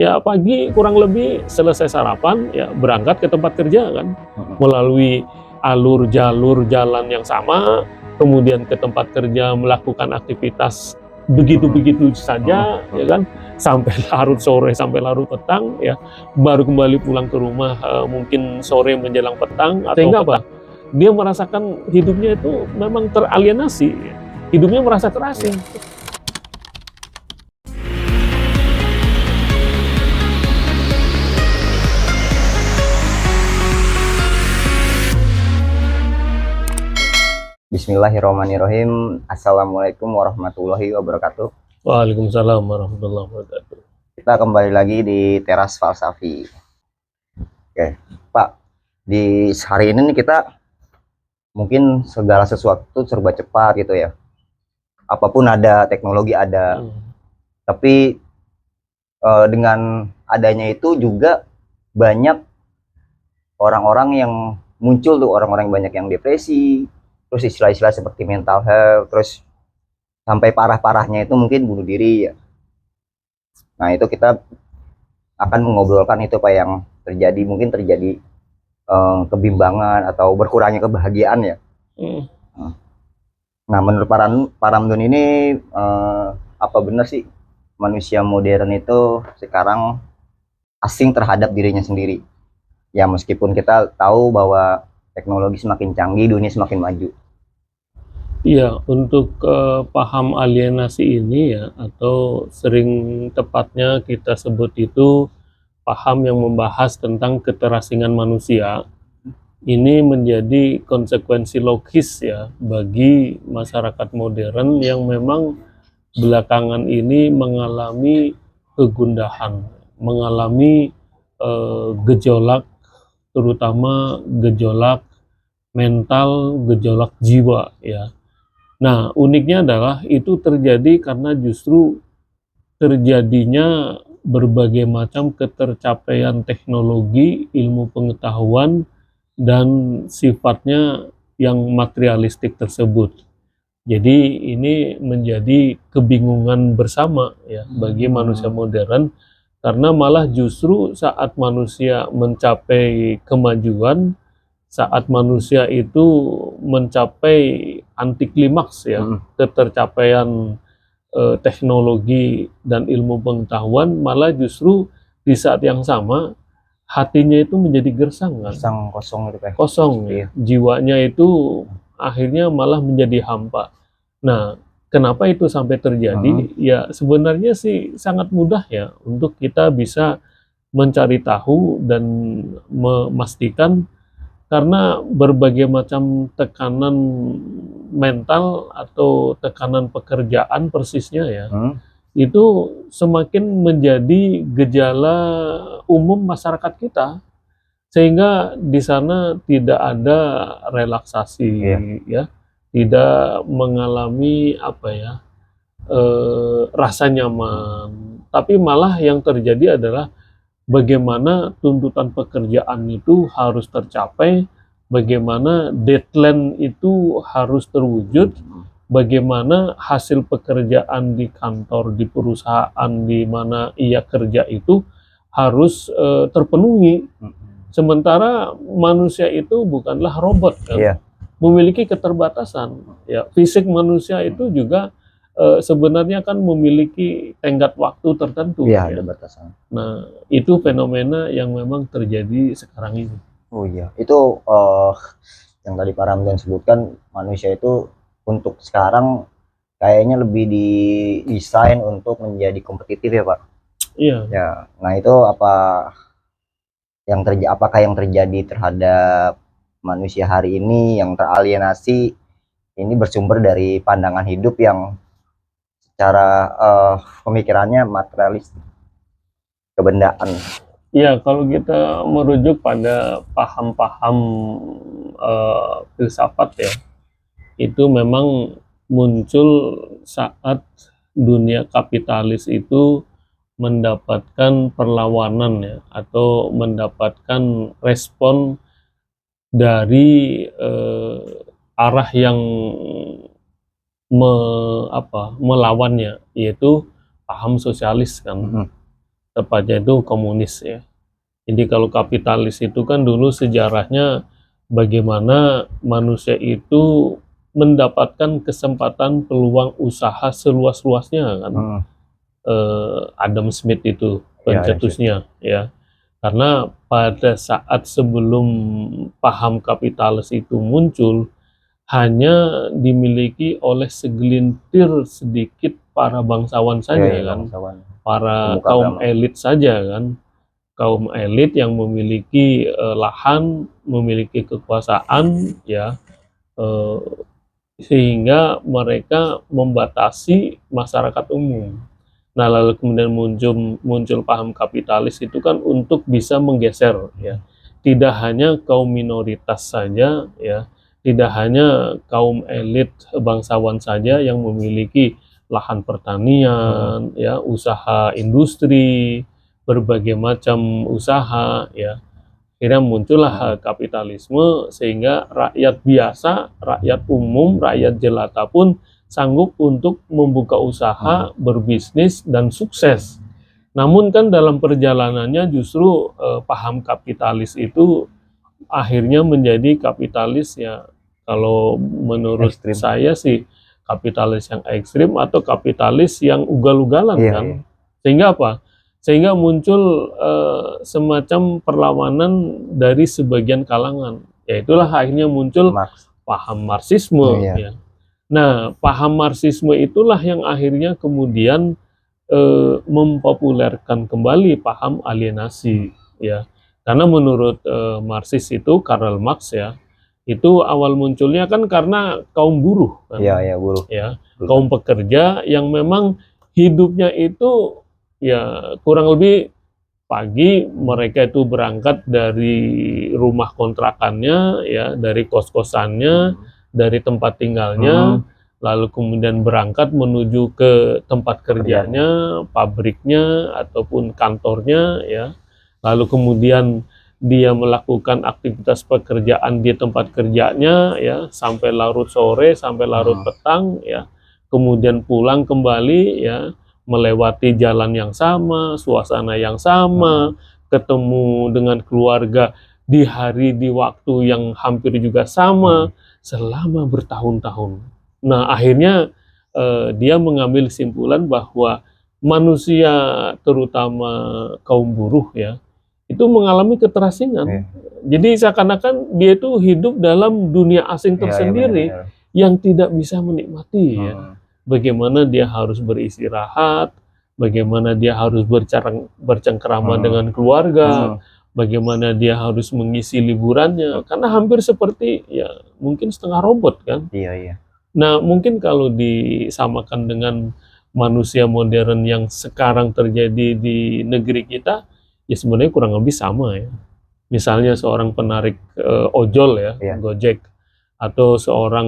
Ya pagi kurang lebih selesai sarapan, ya berangkat ke tempat kerja kan, melalui alur jalur jalan yang sama, kemudian ke tempat kerja melakukan aktivitas begitu-begitu saja, ya kan, sampai larut sore, sampai larut petang, ya, baru kembali pulang ke rumah mungkin sore menjelang petang atau sehingga apa? Dia merasakan hidupnya itu memang teralienasi, hidupnya merasa terasing. Bismillahirrahmanirrahim. Assalamualaikum warahmatullahi wabarakatuh. Waalaikumsalam warahmatullahi wabarakatuh. Kita kembali lagi di Teras Falsafi. Oke, Pak. Di hari ini nih kita mungkin segala sesuatu serba cepat gitu ya. Apapun ada, teknologi ada. Tapi dengan adanya itu juga banyak orang-orang yang muncul tuh, orang-orang banyak yang depresi, terus istilah-istilah seperti mental health, terus sampai parah-parahnya itu mungkin bunuh diri ya. Nah, itu kita akan mengobrolkan itu Pak, yang terjadi, mungkin terjadi kebimbangan atau berkurangnya kebahagiaan ya. Nah, menurut Pak Ramdun ini apa benar sih manusia modern itu sekarang asing terhadap dirinya sendiri? Ya, meskipun kita tahu bahwa teknologi semakin canggih, dunia semakin maju. Iya, untuk paham alienasi ini ya, atau sering tepatnya kita sebut itu paham yang membahas tentang keterasingan manusia, ini menjadi konsekuensi logis ya bagi masyarakat modern yang memang belakangan ini mengalami kegundahan, mengalami gejolak, terutama gejolak mental, gejolak jiwa ya. Nah, uniknya adalah itu terjadi karena justru terjadinya berbagai macam ketercapaian teknologi, ilmu pengetahuan, dan sifatnya yang materialistik tersebut. Jadi ini menjadi kebingungan bersama ya bagi manusia modern, karena malah justru saat manusia mencapai kemajuan, saat manusia itu mencapai anti klimaks ya, ketercapaian teknologi dan ilmu pengetahuan, malah justru di saat yang sama hatinya itu menjadi gersang kan, Kosong itu Pak. Kosong ya. Jiwanya itu akhirnya malah menjadi hampa. Nah, kenapa itu sampai terjadi? Ya sebenarnya sih sangat mudah ya untuk kita bisa mencari tahu dan memastikan, karena berbagai macam tekanan mental atau tekanan pekerjaan persisnya ya, itu semakin menjadi gejala umum masyarakat kita, sehingga di sana tidak ada relaksasi ya, tidak mengalami apa ya, rasa nyaman, tapi malah yang terjadi adalah bagaimana tuntutan pekerjaan itu harus tercapai, bagaimana deadline itu harus terwujud, bagaimana hasil pekerjaan di kantor, di perusahaan di mana ia kerja itu harus terpenuhi. Sementara manusia itu bukanlah robot kan, memiliki keterbatasan. Ya, fisik manusia itu juga sebenarnya kan memiliki tenggat waktu tertentu. Iya, ada batasan. Nah, itu fenomena yang memang terjadi sekarang ini. Oh iya, itu yang tadi Pak Ramdan sebutkan, manusia itu untuk sekarang kayaknya lebih didesain untuk menjadi kompetitif ya Pak. Iya. Ya, nah itu apakah yang terjadi terhadap manusia hari ini yang teralienasi ini bersumber dari pandangan hidup yang secara pemikirannya materialis, kebendaan. Iya, kalau kita merujuk pada paham-paham filsafat ya, itu memang muncul saat dunia kapitalis itu mendapatkan perlawanan ya, atau mendapatkan respon dari arah yang melawannya, yaitu paham sosialis kan. tepatnya itu komunis ya. Jadi kalau kapitalis itu kan dulu sejarahnya bagaimana manusia itu mendapatkan kesempatan peluang usaha seluas-luasnya kan. Hmm. Adam Smith itu Ya, ada sih. pencetusnya ya. Karena pada saat sebelum paham kapitalis itu muncul, hanya dimiliki oleh segelintir sedikit para bangsawan Ya, saja ya, kan, bangsawan. para Pemuka kaum agama. elit saja kan, kaum elit yang memiliki lahan, memiliki kekuasaan ya, eh, sehingga mereka membatasi masyarakat umum. Nah, lalu kemudian muncul paham kapitalis itu kan untuk bisa menggeser ya. Tidak hanya kaum minoritas saja ya, tidak hanya kaum elit bangsawan saja yang memiliki lahan pertanian ya, usaha industri, berbagai macam usaha ya. Akhirnya muncullah kapitalisme sehingga rakyat biasa, rakyat umum, rakyat jelata pun sanggup untuk membuka usaha, berbisnis, dan sukses. Namun kan dalam perjalanannya justru paham kapitalis itu akhirnya menjadi kapitalis ya, kalau menurut Ekstrim. saya sih kapitalis yang ekstrim atau kapitalis yang ugal-ugalan Iya, kan. iya. Sehingga apa? Sehingga muncul semacam perlawanan dari sebagian kalangan. Ya itulah akhirnya muncul Marx. paham Marxisme Iya. ya. Nah, paham Marxisme itulah yang akhirnya kemudian mempopulerkan kembali paham alienasi ya. Karena menurut Marxis itu Karl Marx ya, itu awal munculnya kan karena kaum buruh kan, Iya, iya, buruh. ya, kaum pekerja yang memang hidupnya itu ya kurang lebih pagi mereka itu berangkat dari rumah kontrakannya ya, dari kos-kosannya, dari tempat tinggalnya, lalu kemudian berangkat menuju ke tempat kerjanya, pabriknya ataupun kantornya ya. Lalu kemudian dia melakukan aktivitas pekerjaan di tempat kerjanya ya sampai larut sore, sampai larut petang ya. Kemudian pulang kembali ya, melewati jalan yang sama, suasana yang sama, ketemu dengan keluarga di hari di waktu yang hampir juga sama selama bertahun-tahun. Nah, akhirnya dia mengambil kesimpulan bahwa manusia, terutama kaum buruh ya, itu mengalami keterasingan. Jadi seakan-akan dia itu hidup dalam dunia asing tersendiri yang tidak bisa menikmati ya. Bagaimana dia harus beristirahat, bagaimana dia harus bercengkrama dengan keluarga, bagaimana dia harus mengisi liburannya, karena hampir seperti ya mungkin setengah robot kan. Iya, iya. Nah, mungkin kalau disamakan dengan manusia modern yang sekarang terjadi di negeri kita, ya sebenarnya kurang lebih sama ya. Misalnya seorang penarik ojol ya, Gojek, atau seorang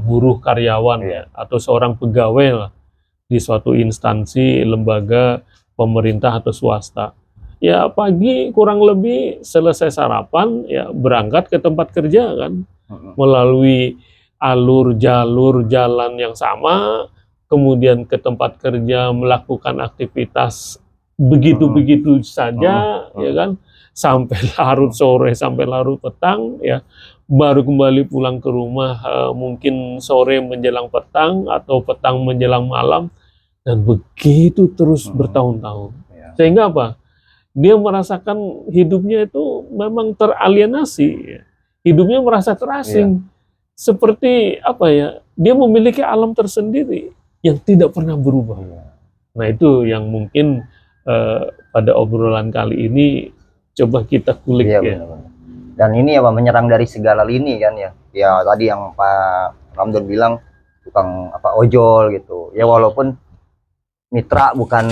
buruh karyawan ya, atau seorang pegawai lah di suatu instansi, lembaga, pemerintah atau swasta. Ya pagi kurang lebih selesai sarapan, ya berangkat ke tempat kerja kan, melalui alur jalur jalan yang sama, kemudian ke tempat kerja melakukan aktivitas begitu-begitu saja, ya kan, sampai larut sore, sampai larut petang, ya, baru kembali pulang ke rumah mungkin sore menjelang petang atau petang menjelang malam, dan begitu terus bertahun-tahun. Sehingga apa? Dia merasakan hidupnya itu memang teralienasi, hidupnya merasa terasing. Seperti apa ya, dia memiliki alam tersendiri yang tidak pernah berubah. Nah itu yang mungkin pada obrolan kali ini coba kita kulik ya. Benar-benar. Dan ini ya Pak, menyerang dari segala lini kan ya. Ya tadi yang Pak Ramdan bilang tukang ojol gitu. Ya walaupun mitra bukan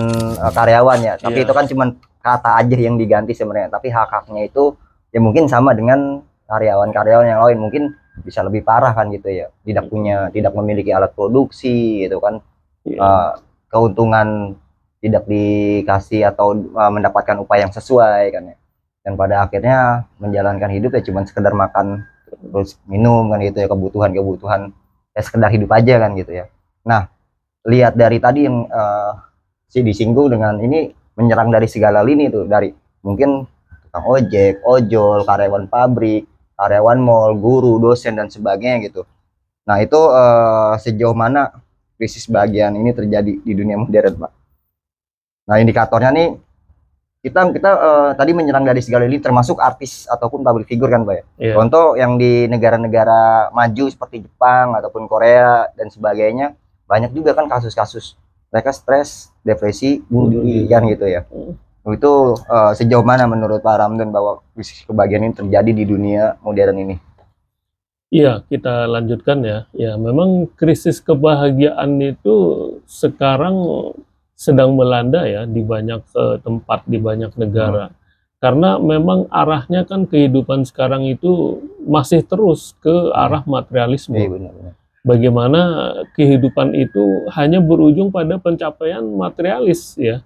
karyawan ya, tapi itu kan cuman kata aja yang diganti sebenarnya. Tapi hak-haknya itu ya mungkin sama dengan karyawan-karyawan yang lain, mungkin bisa lebih parah kan gitu ya. Tidak memiliki alat produksi gitu kan. Keuntungan tidak dikasih atau mendapatkan upah yang sesuai kan ya. Dan pada akhirnya menjalankan hidup ya cuma sekedar makan terus minum kan gitu ya, kebutuhan ya sekedar hidup aja kan gitu ya. Nah, lihat dari tadi yang si disinggung dengan ini menyerang dari segala lini tuh, dari mungkin tukang ojek, ojol, karyawan pabrik, karyawan mall, guru, dosen dan sebagainya gitu. Nah, itu sejauh mana krisis bagian ini terjadi di dunia modern, Pak? Nah, indikatornya nih kita tadi menyerang dari segala lini termasuk artis ataupun public figure kan, Pak ya. Iya. Contoh yang di negara-negara maju seperti Jepang ataupun Korea dan sebagainya, banyak juga kan kasus-kasus mereka stres, depresi, bunuh diri kan gitu ya. Itu sejauh mana menurut Pak Ramdan bahwa krisis kebahagiaan ini terjadi di dunia modern ini? Iya, kita lanjutkan ya. Ya, memang krisis kebahagiaan itu sekarang sedang melanda ya di banyak tempat, di banyak negara. Karena memang arahnya kan kehidupan sekarang itu masih terus ke arah materialisme. Iya, benar-benar. Bagaimana kehidupan itu hanya berujung pada pencapaian materialis ya.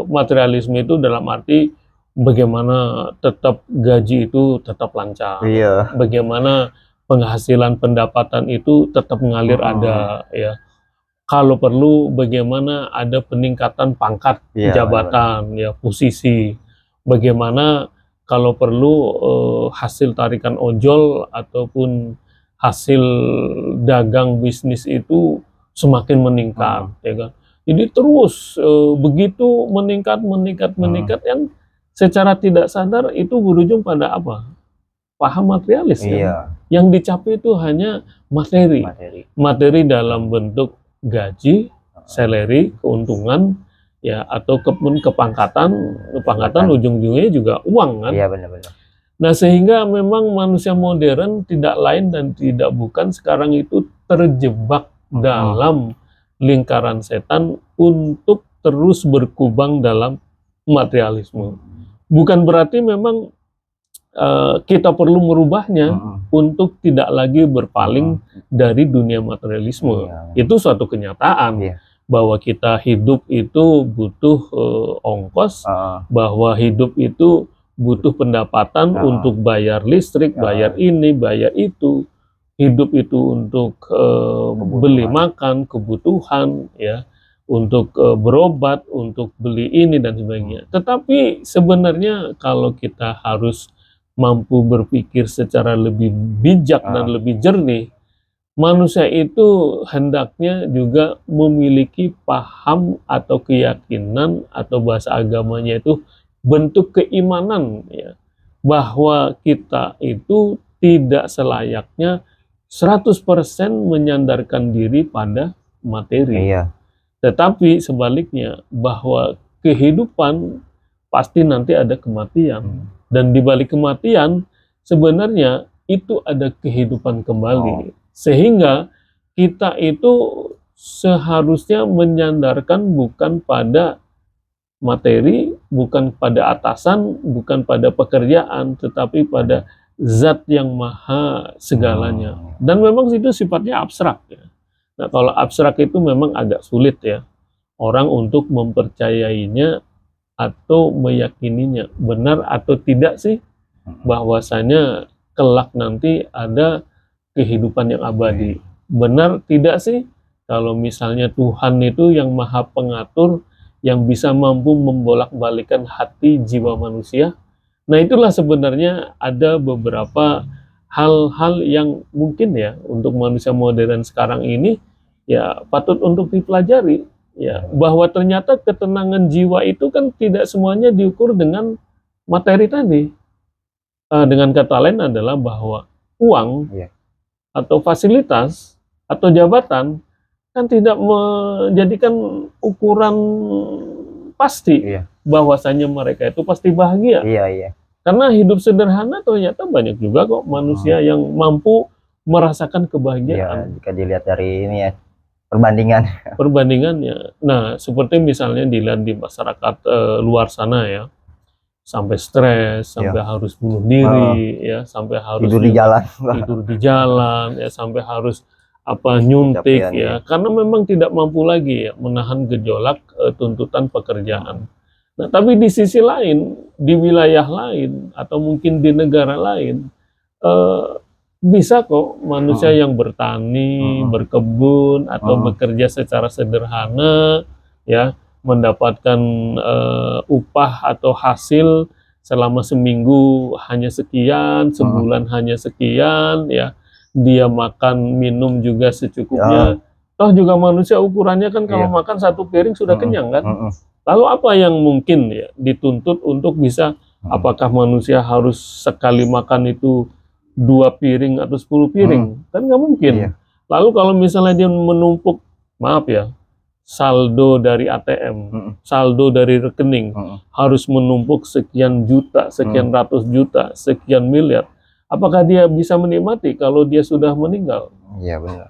Materialisme itu dalam arti bagaimana tetap gaji itu tetap lancar, Iya. bagaimana penghasilan pendapatan itu tetap mengalir ada ya. Kalau perlu bagaimana ada peningkatan pangkat Iya, jabatan ya, posisi. Bagaimana kalau perlu hasil tarikan ojol ataupun hasil dagang bisnis itu semakin meningkat ya kan. Jadi terus begitu meningkat yang secara tidak sadar itu berujung pada apa? Paham materialis Iya. ya. Yang dicapai itu hanya materi dalam bentuk gaji, salary, keuntungan ya, atau kepangkatan ujung-ujungnya juga uang kan. Iya, benar-benar. Nah, sehingga memang manusia modern tidak lain dan tidak bukan sekarang itu terjebak dalam lingkaran setan untuk terus berkubang dalam materialisme. Bukan berarti memang kita perlu merubahnya untuk tidak lagi berpaling dari dunia materialisme. Itu suatu kenyataan bahwa kita hidup itu butuh ongkos, bahwa hidup itu butuh pendapatan untuk bayar listrik, bayar ini, bayar itu. Hidup itu untuk beli makan, kebutuhan, ya, untuk berobat, untuk beli ini dan sebagainya. Tetapi sebenarnya kalau kita harus mampu berpikir secara lebih bijak dan lebih jernih, manusia itu hendaknya juga memiliki paham atau keyakinan atau bahasa agamanya itu bentuk keimanan ya, bahwa kita itu tidak selayaknya 100% menyandarkan diri pada materi. Iya. Tetapi sebaliknya bahwa kehidupan pasti nanti ada kematian. Dan di balik kematian sebenarnya itu ada kehidupan kembali. Sehingga kita itu seharusnya menyandarkan bukan pada materi, bukan pada atasan, bukan pada pekerjaan, tetapi pada zat yang maha segalanya. Dan memang itu sifatnya abstrak ya. Nah, kalau abstrak itu memang agak sulit ya orang untuk mempercayainya atau meyakininya. Benar atau tidak sih bahwasanya kelak nanti ada kehidupan yang abadi. Benar tidak sih kalau misalnya Tuhan itu yang maha pengatur, yang bisa mampu membolak-balikan hati jiwa manusia. Nah, itulah sebenarnya ada beberapa hal-hal yang mungkin ya untuk manusia modern sekarang ini ya patut untuk dipelajari ya, bahwa ternyata ketenangan jiwa itu kan tidak semuanya diukur dengan materi tadi. Dengan kata lain adalah bahwa uang atau fasilitas atau jabatan kan tidak menjadikan ukuran pasti bahwasanya mereka itu pasti bahagia. Karena hidup sederhana ternyata banyak juga kok manusia yang mampu merasakan kebahagiaan. Jika dilihat dari ini ya, perbandingannya. Nah, seperti misalnya dilihat di masyarakat luar sana ya, sampai stres, sampai harus bunuh diri, ya, sampai harus tidur di jalan, ya, sampai harus nyuntik ya, karena memang tidak mampu lagi ya menahan gejolak tuntutan pekerjaan. Nah, tapi di sisi lain, di wilayah lain atau mungkin di negara lain, bisa kok manusia yang bertani, berkebun atau bekerja secara sederhana ya, mendapatkan upah atau hasil selama seminggu hanya sekian, sebulan hanya sekian, ya. Dia makan minum juga secukupnya. Toh juga manusia ukurannya kan kalau makan satu piring sudah kenyang kan. Lalu apa yang mungkin ya dituntut untuk bisa, apakah manusia harus sekali makan itu 2 piring atau 10 piring? Kan nggak mungkin. Lalu kalau misalnya dia menumpuk, maaf ya, saldo dari ATM, saldo dari rekening, harus menumpuk sekian juta, sekian ratus juta, sekian miliar. Apakah dia bisa menikmati kalau dia sudah meninggal? Iya benar.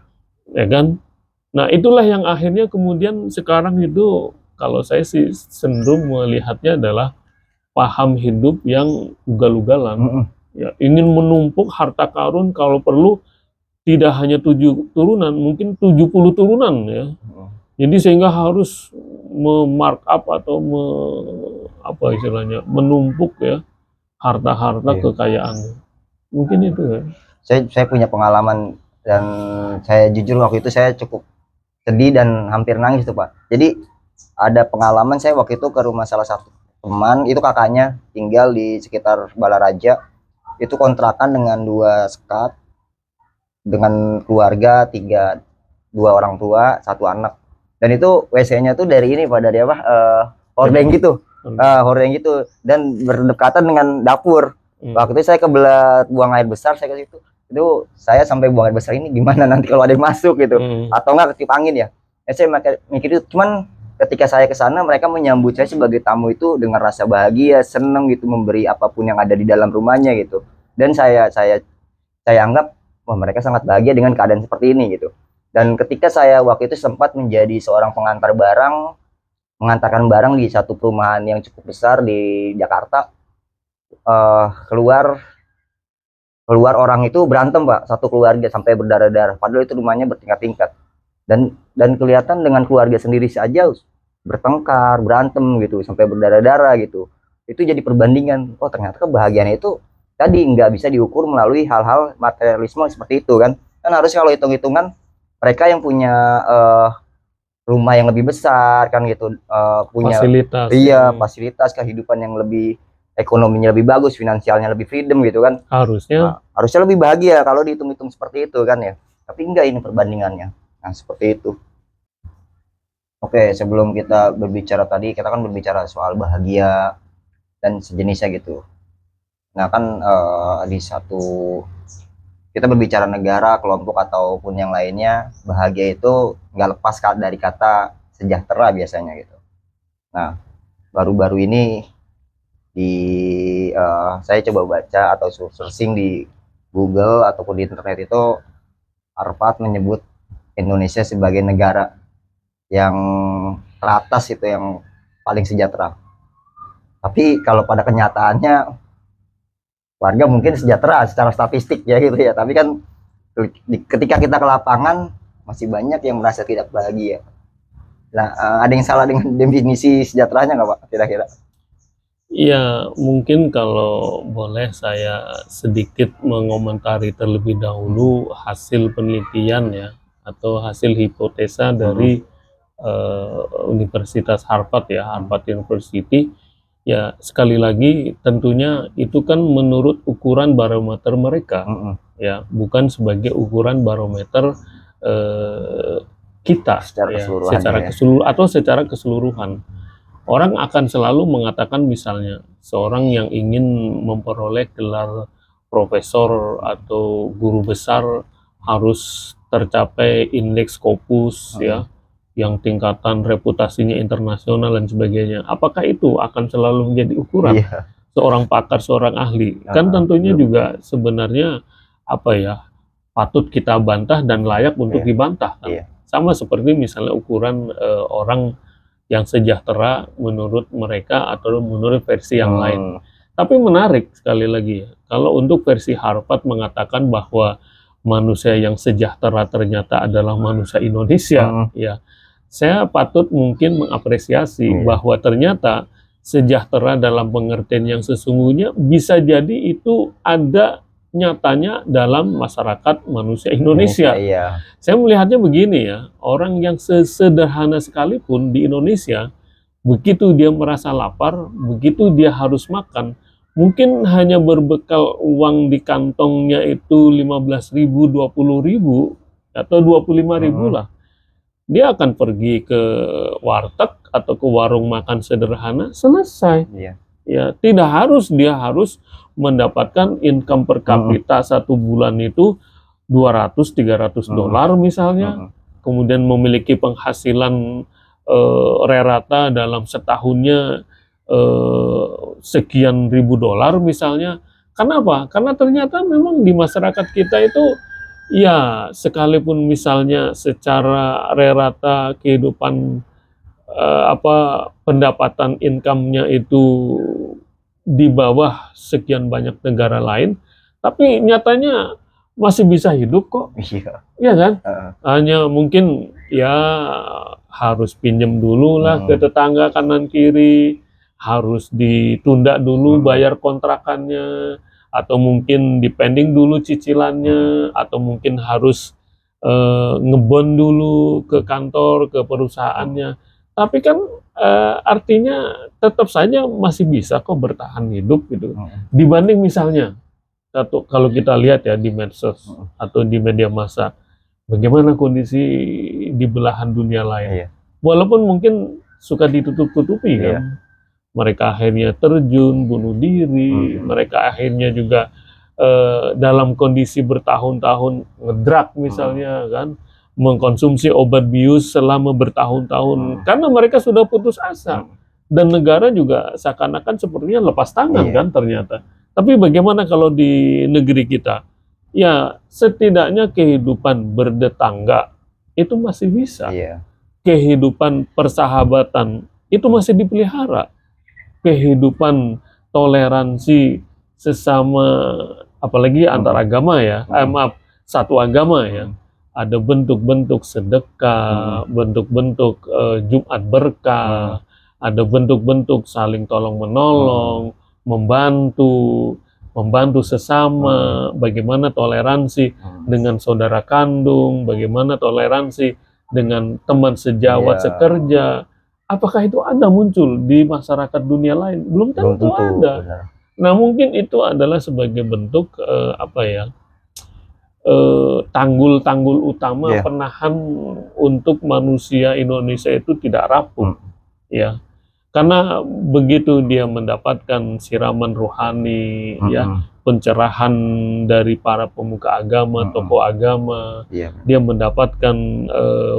Ya kan? Nah itulah yang akhirnya kemudian sekarang itu, kalau saya sih cenderung melihatnya adalah paham hidup yang ugal-ugalan. Ya, ingin menumpuk harta karun, kalau perlu tidak hanya 7 turunan, mungkin 70 turunan ya. Jadi sehingga harus memarkup atau apa istilahnya, menumpuk ya harta-harta kekayaan. Mungkin itu ya. Saya punya pengalaman, dan saya jujur waktu itu saya cukup sedih dan hampir nangis tuh Pak. Jadi ada pengalaman, saya waktu itu ke rumah salah satu teman, itu kakaknya tinggal di sekitar Balaraja, itu kontrakan dengan 2 sekat, dengan keluarga 2 orang tua 1 anak, dan itu WC-nya tuh dari ini Pak, dari apa, hordeng gitu, hordeng gitu, dan berdekatan dengan dapur. Waktu itu saya kebelat buang air besar, saya ke situ, itu saya sampai buang air besar ini gimana nanti kalau ada yang masuk gitu, atau enggak ketiup angin ya. Saya mikir itu, cuman ketika saya ke sana mereka menyambut saya sebagai tamu itu dengan rasa bahagia, seneng gitu, memberi apapun yang ada di dalam rumahnya gitu. Dan saya anggap wah mereka sangat bahagia dengan keadaan seperti ini gitu. Dan ketika saya waktu itu sempat menjadi seorang pengantar barang, mengantarkan barang di satu perumahan yang cukup besar di Jakarta, keluar orang itu berantem Pak, satu keluarga sampai berdarah-darah, padahal itu rumahnya bertingkat-tingkat, dan kelihatan dengan keluarga sendiri saja bertengkar, berantem gitu, sampai berdarah-darah gitu. Itu jadi perbandingan, oh ternyata kebahagiaan itu tadi nggak bisa diukur melalui hal-hal materialisme seperti itu kan. Kan harus kalau hitung-hitungan mereka yang punya rumah yang lebih besar kan gitu, punya fasilitas, fasilitas kehidupan yang lebih, ekonominya lebih bagus, finansialnya lebih freedom gitu kan. Harusnya lebih bahagia kalau dihitung-hitung seperti itu kan ya. Tapi enggak, ini perbandingannya. Nah seperti itu. Oke, sebelum kita berbicara tadi, kita kan berbicara soal bahagia dan sejenisnya gitu. Nah kan di satu, kita berbicara negara, kelompok ataupun yang lainnya, bahagia itu nggak lepas dari kata sejahtera biasanya gitu. Nah baru-baru ini saya coba baca atau searching di Google ataupun di internet itu, Harvard menyebut Indonesia sebagai negara yang teratas itu, yang paling sejahtera. Tapi kalau pada kenyataannya warga mungkin sejahtera secara statistik ya gitu ya, tapi kan ketika kita ke lapangan masih banyak yang merasa tidak bahagia. Nah, ada yang salah dengan definisi sejahteranya nggak Pak kira-kira? Iya, mungkin kalau boleh saya sedikit mengomentari terlebih dahulu hasil penelitian ya, atau hasil hipotesa dari Universitas Harvard ya, Harvard University. Ya sekali lagi tentunya itu kan menurut ukuran barometer mereka, ya bukan sebagai ukuran barometer kita secara keseluruhan atau secara keseluruhan. Orang akan selalu mengatakan misalnya seorang yang ingin memperoleh gelar profesor atau guru besar harus tercapai indeks Scopus ya, yang tingkatan reputasinya internasional dan sebagainya. Apakah itu akan selalu menjadi ukuran seorang pakar, seorang ahli? Kan tentunya juga sebenarnya apa ya, patut kita bantah dan layak untuk dibantah kan? Sama seperti misalnya ukuran orang yang sejahtera menurut mereka atau menurut versi yang lain. Tapi menarik sekali lagi ya, kalau untuk versi Harvard mengatakan bahwa manusia yang sejahtera ternyata adalah manusia Indonesia, ya saya patut mungkin mengapresiasi bahwa ternyata sejahtera dalam pengertian yang sesungguhnya bisa jadi itu ada nyatanya dalam masyarakat manusia Indonesia. Saya melihatnya begini ya, orang yang sesederhana sekalipun di Indonesia Begitu dia merasa lapar, begitu dia harus makan, mungkin hanya berbekal uang di kantongnya itu 15.000, 20.000, atau 25.000 lah. Dia akan pergi ke warteg atau ke warung makan sederhana, selesai. Iya. Ya, tidak harus dia harus mendapatkan income per kapita satu bulan itu 200-300 dolar misalnya, kemudian memiliki penghasilan rata dalam setahunnya sekian ribu dolar misalnya. Kenapa? Karena ternyata memang di masyarakat kita itu, ya sekalipun misalnya secara rata kehidupan pendapatan income-nya itu di bawah sekian banyak negara lain, tapi nyatanya masih bisa hidup kok. Iya. Iya kan? Hanya mungkin ya harus pinjem dulu lah ke tetangga kanan kiri, harus ditunda dulu bayar kontrakannya, atau mungkin dipending dulu cicilannya, atau mungkin harus ngebond dulu ke kantor, ke perusahaannya. Tapi kan artinya tetap saja masih bisa kok bertahan hidup gitu. Dibanding misalnya, kalau kita lihat ya di medsos atau di media massa, bagaimana kondisi di belahan dunia lain. Iya. Walaupun mungkin suka ditutup-tutupi kan. Mereka akhirnya terjun, bunuh diri, mereka akhirnya juga dalam kondisi bertahun-tahun ngedrak misalnya kan, mengkonsumsi obat bius selama bertahun-tahun karena mereka sudah putus asa, dan negara juga seakan-akan sepertinya lepas tangan kan ternyata. Tapi bagaimana kalau di negeri kita? Ya setidaknya kehidupan bertetangga itu masih bisa, kehidupan persahabatan itu masih dipelihara, kehidupan toleransi sesama, apalagi antar agama ya, maaf, satu agama ya. Ada bentuk-bentuk sedekah, bentuk-bentuk Jumat berkah, ada bentuk-bentuk saling tolong-menolong, membantu sesama, bagaimana toleransi dengan saudara kandung, bagaimana toleransi dengan teman sejawat sekerja. Apakah itu ada muncul di masyarakat dunia lain? Belum tentu ada. Benar. Nah, mungkin itu adalah sebagai bentuk tanggul-tanggul utama penahan untuk manusia Indonesia itu tidak rapuh, ya. Karena begitu dia mendapatkan siraman rohani, ya, pencerahan dari para pemuka agama, tokoh agama, dia mendapatkan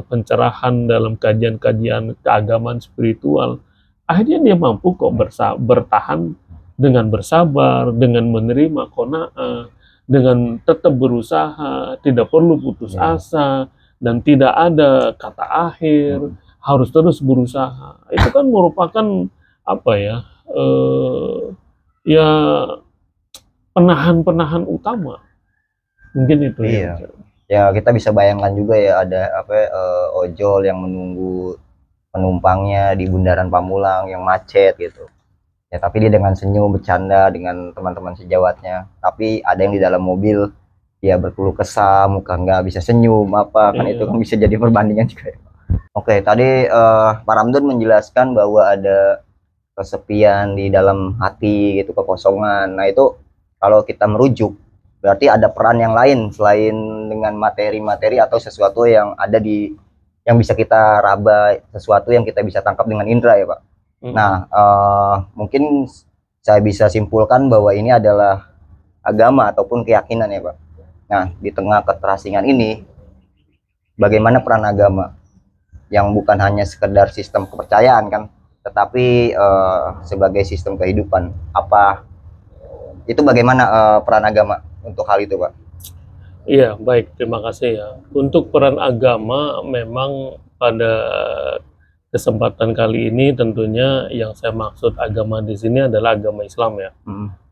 pencerahan dalam kajian-kajian keagamaan spiritual, akhirnya dia mampu kok bertahan dengan bersabar, dengan menerima qanaah, dengan tetap berusaha, tidak perlu putus asa, dan tidak ada kata akhir, harus terus berusaha. Itu kan merupakan ya penahan-penahan utama. Mungkin itu ya. Ya kita bisa bayangkan juga ya, ada ojol yang menunggu penumpangnya di Bundaran Pamulang yang macet gitu. Ya tapi dia dengan senyum bercanda dengan teman-teman sejawatnya. Tapi ada yang di dalam mobil dia berkeluh kesah, muka nggak bisa senyum kan itu kan bisa jadi perbandingan juga. Oke, tadi Pak Ramdan menjelaskan bahwa ada kesepian di dalam hati gitu, kekosongan. Nah itu kalau kita merujuk berarti ada peran yang lain selain dengan materi-materi atau sesuatu yang ada yang bisa kita raba, sesuatu yang kita bisa tangkap dengan indera ya Pak. Nah, mungkin saya bisa simpulkan bahwa ini adalah agama ataupun keyakinan ya Pak. Nah, di tengah keterasingan ini, bagaimana peran agama yang bukan hanya sekedar sistem kepercayaan kan, tetapi sebagai sistem kehidupan. Itu bagaimana peran agama untuk hal itu Pak? Iya, baik, terima kasih ya. Untuk peran agama memang pada kesempatan kali ini tentunya yang saya maksud agama di sini adalah agama Islam ya.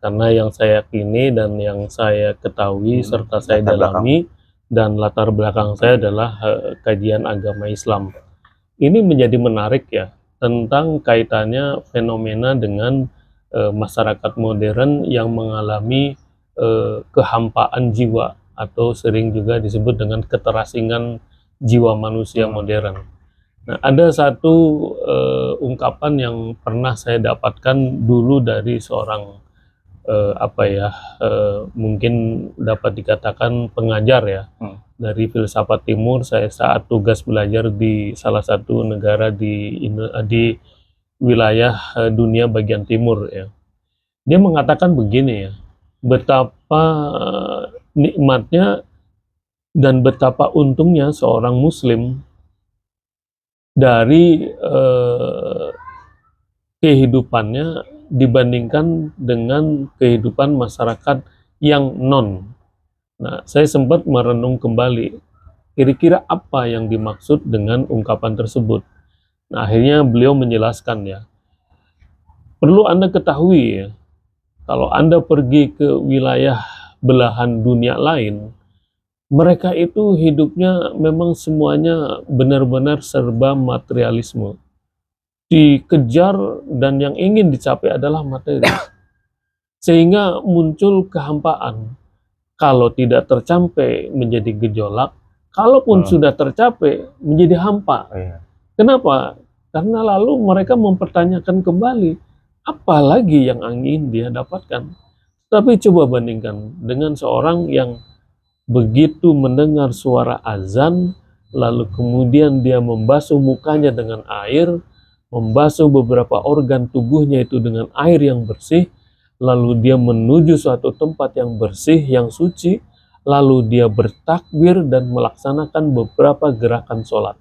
Karena yang saya yakini dan yang saya ketahui serta saya dalami dan latar belakang saya adalah kajian agama Islam. Ini menjadi menarik ya tentang kaitannya fenomena dengan masyarakat modern yang mengalami kehampaan jiwa atau sering juga disebut dengan keterasingan jiwa manusia modern. Nah, ada satu ungkapan yang pernah saya dapatkan dulu dari seorang mungkin dapat dikatakan pengajar ya dari filsafat timur. Saya saat tugas belajar di salah satu negara di wilayah dunia bagian timur ya. Dia mengatakan begini ya, betapa nikmatnya dan betapa untungnya seorang muslim dari kehidupannya dibandingkan dengan kehidupan masyarakat yang non. Nah, saya sempat merenung kembali, kira-kira apa yang dimaksud dengan ungkapan tersebut. Nah, akhirnya beliau menjelaskan ya, perlu Anda ketahui ya, kalau Anda pergi ke wilayah belahan dunia lain, mereka itu hidupnya memang semuanya benar-benar serba materialisme. Dikejar dan yang ingin dicapai adalah materi. Sehingga muncul kehampaan. Kalau tidak tercapai menjadi gejolak, kalaupun sudah tercapai menjadi hampa. Kenapa? Karena lalu mereka mempertanyakan kembali, apa lagi yang ingin dia dapatkan. Tapi coba bandingkan dengan seorang yang begitu mendengar suara azan, lalu kemudian dia membasuh mukanya dengan air, membasuh beberapa organ tubuhnya itu dengan air yang bersih, lalu dia menuju suatu tempat yang bersih, yang suci, lalu dia bertakbir dan melaksanakan beberapa gerakan sholat.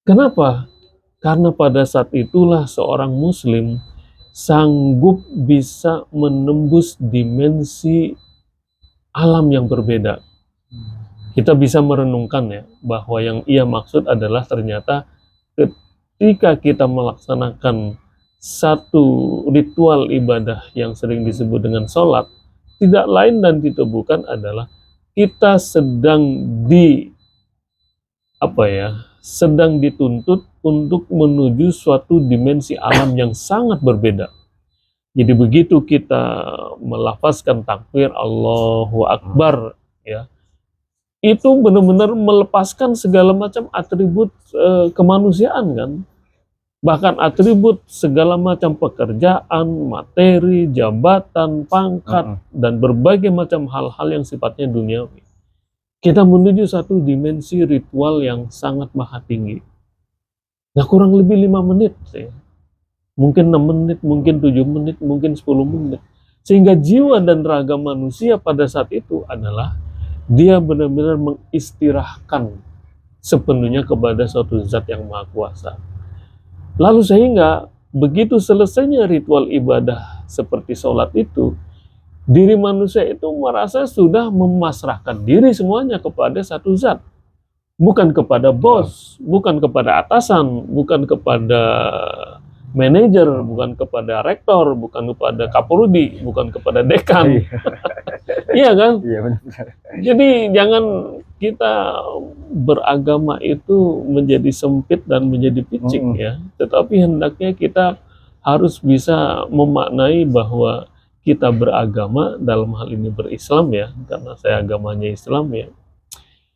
Kenapa? Karena pada saat itulah seorang muslim sanggup bisa menembus dimensi alam yang berbeda. Kita bisa merenungkan ya, bahwa yang ia maksud adalah ternyata ketika kita melaksanakan satu ritual ibadah yang sering disebut dengan sholat, tidak lain dan tidak bukan adalah kita sedang sedang dituntut untuk menuju suatu dimensi alam yang sangat berbeda. Jadi begitu kita melafazkan takbir Allahu Akbar ya, itu benar-benar melepaskan segala macam atribut kemanusiaan kan. Bahkan atribut segala macam pekerjaan, materi, jabatan, pangkat, dan berbagai macam hal-hal yang sifatnya duniawi. Kita menuju satu dimensi ritual yang sangat maha tinggi. Nah, kurang lebih 5 menit sih. Mungkin 6 menit, mungkin 7 menit, mungkin 10 menit. Sehingga jiwa dan raga manusia pada saat itu adalah dia benar-benar mengistirahkan sepenuhnya kepada suatu zat yang maha kuasa. Lalu sehingga begitu selesainya ritual ibadah seperti sholat itu, diri manusia itu merasa sudah memasrahkan diri semuanya kepada satu zat. Bukan kepada bos, bukan kepada atasan, bukan kepada manajer, bukan kepada rektor, bukan kepada kaprodi, bukan kepada dekan. Iya kan? Iya benar. Jadi jangan kita beragama itu menjadi sempit dan menjadi picik ya. Tetapi hendaknya kita harus bisa memaknai bahwa kita beragama, dalam hal ini berislam ya, karena saya agamanya Islam ya,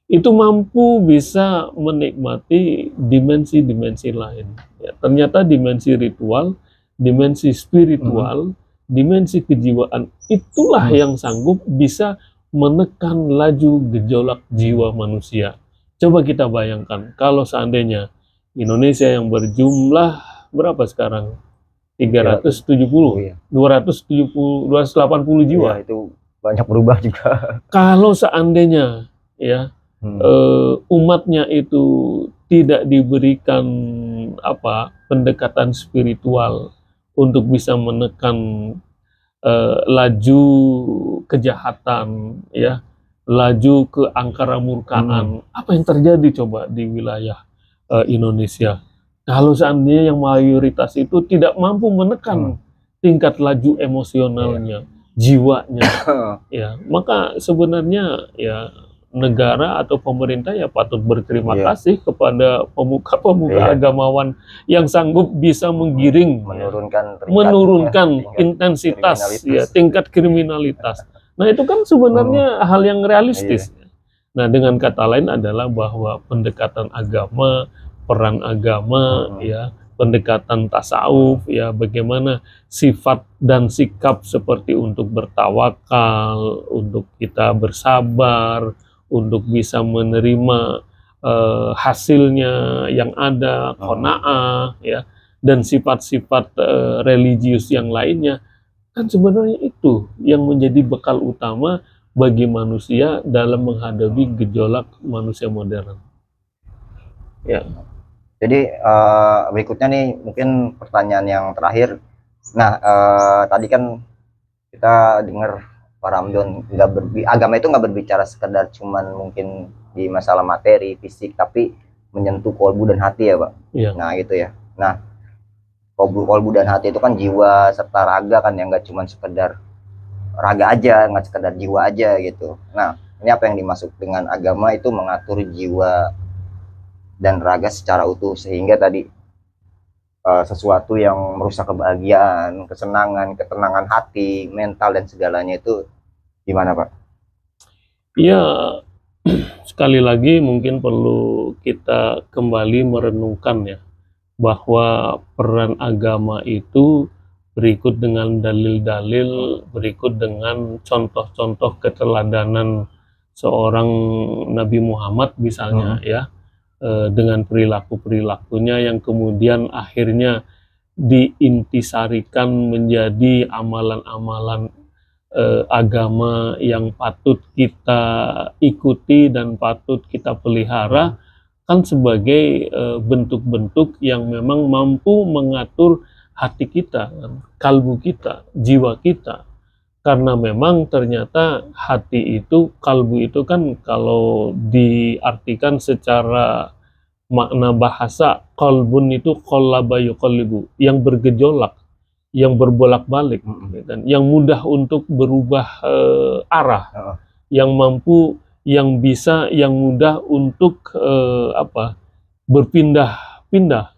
itu mampu bisa menikmati dimensi-dimensi lain. Ya, ternyata dimensi ritual, dimensi spiritual, dimensi kejiwaan, itulah yang sanggup bisa menekan laju gejolak jiwa manusia. Coba kita bayangkan, kalau seandainya Indonesia yang berjumlah berapa sekarang? 370, 270, 280 jiwa. Ya, itu banyak berubah juga. Kalau seandainya ya umatnya itu tidak diberikan pendekatan spiritual untuk bisa menekan laju kejahatan ya, laju keangkara murkaan, apa yang terjadi coba di wilayah Indonesia kalau seandainya yang mayoritas itu tidak mampu menekan tingkat laju emosionalnya, jiwanya ya, maka sebenarnya ya negara atau pemerintah ya patut berterima kasih kepada pemuka-pemuka agamawan yang sanggup bisa menggiring, menurunkan intensitas, tingkat kriminalitas. Nah itu kan sebenarnya hal yang realistis. Nah dengan kata lain adalah bahwa pendekatan agama, peran agama, ya, pendekatan tasawuf, ya, bagaimana sifat dan sikap seperti untuk bertawakal, untuk kita bersabar, untuk bisa menerima hasilnya yang ada, qanaah, ya, dan sifat-sifat religius yang lainnya, kan sebenarnya itu yang menjadi bekal utama bagi manusia dalam menghadapi gejolak manusia modern. Ya. Jadi berikutnya nih mungkin pertanyaan yang terakhir. Nah, tadi kan kita dengar Pak Ramdan agama itu nggak berbicara sekedar cuman mungkin di masalah materi, fisik, tapi menyentuh kolbu dan hati ya, Pak. Iya. Nah, gitu ya. Nah, kolbu dan hati itu kan jiwa serta raga kan, yang nggak cuman sekedar raga aja, nggak sekedar jiwa aja gitu. Nah, ini apa yang dimaksud dengan agama itu mengatur jiwa dan raga secara utuh, sehingga tadi sesuatu yang merusak kebahagiaan, kesenangan, ketenangan hati, mental dan segalanya itu gimana, Pak? Iya, sekali lagi mungkin perlu kita kembali merenungkan ya, bahwa peran agama itu berikut dengan dalil-dalil, berikut dengan contoh-contoh keteladanan seorang Nabi Muhammad misalnya, ya, dengan perilaku-perilakunya yang kemudian akhirnya diintisarikan menjadi amalan-amalan agama yang patut kita ikuti dan patut kita pelihara, kan sebagai bentuk-bentuk yang memang mampu mengatur hati kita, kalbu kita, jiwa kita. Karena memang ternyata hati itu, kalbu itu kan kalau diartikan secara makna bahasa, qalbun itu qallaba yuqallibu, yang bergejolak, yang berbolak-balik, dan yang mudah untuk berubah arah, yang mampu, yang bisa, yang mudah untuk berpindah-pindah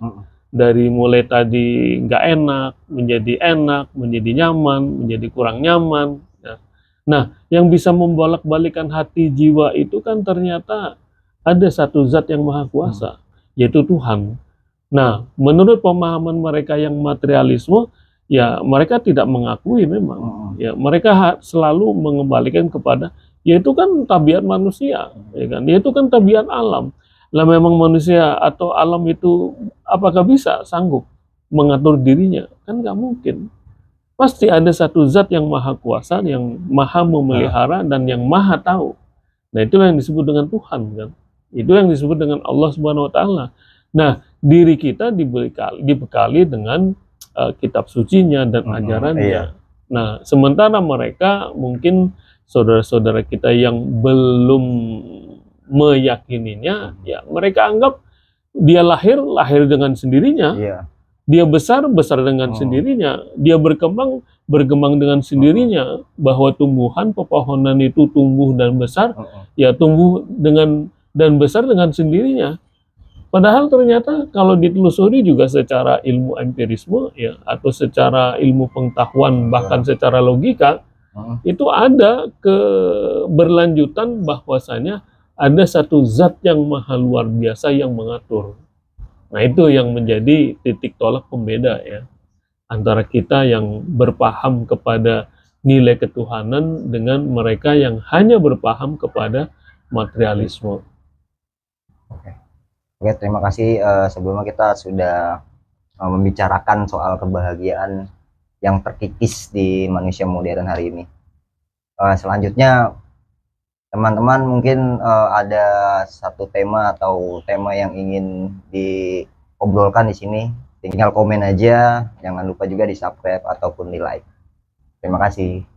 dari mulai tadi nggak enak, menjadi nyaman, menjadi kurang nyaman. Ya. Nah, yang bisa membolak-balikan hati jiwa itu kan ternyata ada satu zat yang maha kuasa, yaitu Tuhan. Nah, menurut pemahaman mereka yang materialisme, ya mereka tidak mengakui memang. Ya, mereka selalu mengembalikan kepada, yaitu kan tabiat manusia, ya kan? Yaitu kan tabiat alam. Lah memang manusia atau alam itu apakah bisa sanggup mengatur dirinya? Kan nggak mungkin. Pasti ada satu zat yang maha kuasa, yang maha memelihara, dan yang maha tahu. Nah, itulah yang disebut dengan Tuhan, kan? Itu yang disebut dengan Allah Subhanahu wa Ta'ala. Nah, diri kita dibekali dengan kitab sucinya dan ajarannya. Nah, sementara mereka mungkin saudara-saudara kita yang belum meyakininya, ya mereka anggap dia lahir dengan sendirinya, dia besar dengan sendirinya, dia berkembang dengan sendirinya, bahwa tumbuhan pepohonan itu tumbuh dan besar, ya tumbuh dengan dan besar dengan sendirinya. Padahal ternyata kalau ditelusuri juga secara ilmu empirisme, ya, atau secara ilmu pengetahuan, bahkan secara logika, itu ada keberlanjutan bahwasanya ada satu zat yang maha luar biasa yang mengatur. Nah, itu yang menjadi titik tolak pembeda ya, antara kita yang berpaham kepada nilai ketuhanan dengan mereka yang hanya berpaham kepada materialisme. Oke, terima kasih. Sebelumnya kita sudah membicarakan soal kebahagiaan yang terkikis di manusia modern hari ini. Selanjutnya, teman-teman mungkin ada satu tema atau tema yang ingin diobrolkan di sini, tinggal komen aja. Jangan lupa juga di subscribe ataupun di like. Terima kasih.